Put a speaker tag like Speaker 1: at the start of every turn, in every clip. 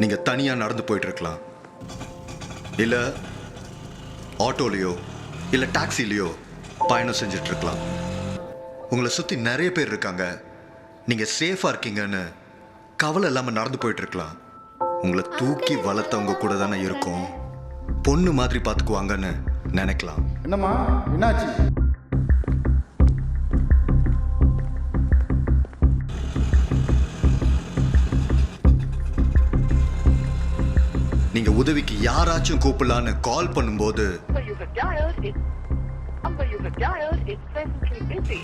Speaker 1: நீங்க தனியா நடந்து போயிட்டு இருக்கலாம், இல்ல ஆட்டோலயோ இல்ல டாக்ஸிலயோ பயணம் செஞ்சுட்டு இருக்கலாம். உங்களை சுத்தி நிறைய பேர் இருக்காங்க, நீங்க சேஃபா இருக்கீங்கன்னு கவலை இல்லாம நடந்து போயிட்டு இருக்கலாம். உங்களை தூக்கி வளர்த்தவங்க கூட தானே இருக்கும், பொண்ணு மாதிரி பார்த்துக்குவாங்கன்னு நினைக்கலாம்.
Speaker 2: என்னம்மா என்னாச்சு?
Speaker 1: நீங்க உதவிக்கு யாராச்சும் கூப்பிடலான்னு கால் பண்ணும்போது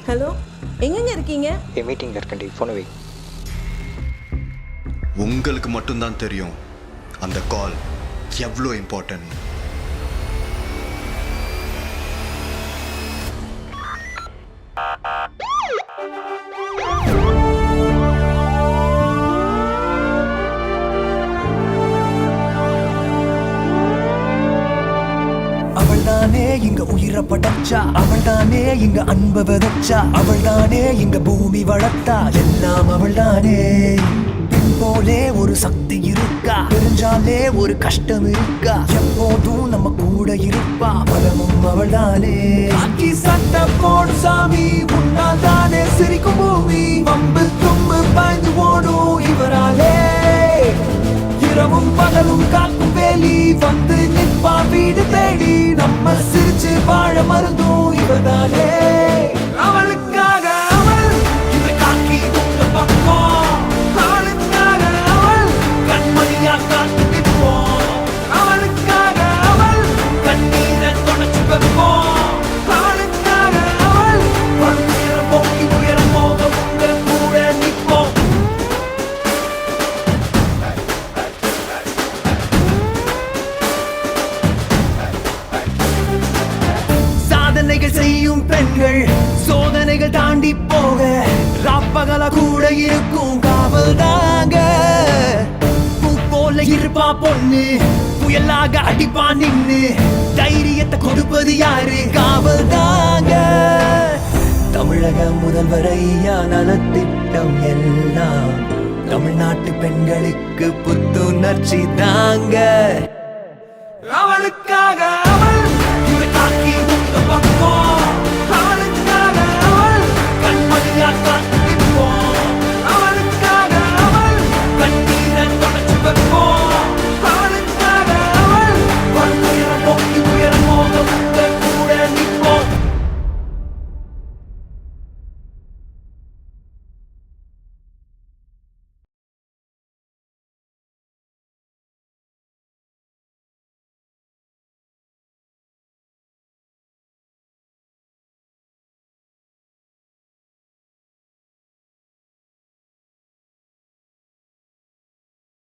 Speaker 3: ஹலோ, எங்கங்க இருக்கீங்க?
Speaker 4: மீட்டிங்ல இருக்கேன்டி, போன் வை.
Speaker 1: உங்களுக்கு மட்டும்தான் தெரியும் அந்த கால் எவ்வளோ இம்பார்ட்டன்ட்.
Speaker 5: அவள்தானே இங்க உயிரை படைச்சா, அவள்தானே இங்க அன்பை விதைச்சா, அவள்தானே இங்க பூமி வளர்த்தா, எல்லாம் அவள்தானே. போலே ஒரு சக்தி இருக்கா, தெரிஞ்சாலே ஒரு கஷ்டம் இருக்கா, எப்போதும் நம்ம கூட இருப்பா, பலமும் அவள்தானே. ஆக்கி சட்ட போடு சாமி, உன்னால் தானே சிரிக்கும் பூமி, வம்பு தும்பு பாய்ந்து ஓடும் இவராலே. இரவும் பகலும் காக்கும் வேலி, வந்து நிற்பா வீடு தேடி, நம்ம சிரிச்சு வாழ மருந்தும் இவர்தானே. அவளுக்காக அவள் இந்த காக்கி உங்க பக்கம், அவளுக்காக அவள் கண்மணியா காத்து நிற்போம், அவளுக்காக அவள் கண்ணீரை தொடச்சு வைப்போம், அவளுக்காக அவள் உயரம் போக்கி உயரம் போக உங்க கூட நிற்போம். சாதனைகள் செய்யும் பெண்கள் சோதனைகள் தாண்டி போக, ராப்பகல கூட இருக்கும் காவல் தாங்க. பூ போல இருப்பா பொண்ணு, புயலாக அடிப்பா நின்னு, தைரியத்தை கொடுப்பது யாரு? காவல் தாங்க. தமிழக முதல்வர் ஐயா நலத்திட்டம் எல்லாம் தமிழ்நாட்டு பெண்களுக்கு புத்துணர்ச்சி தாங்க. அவளுக்காக அவள்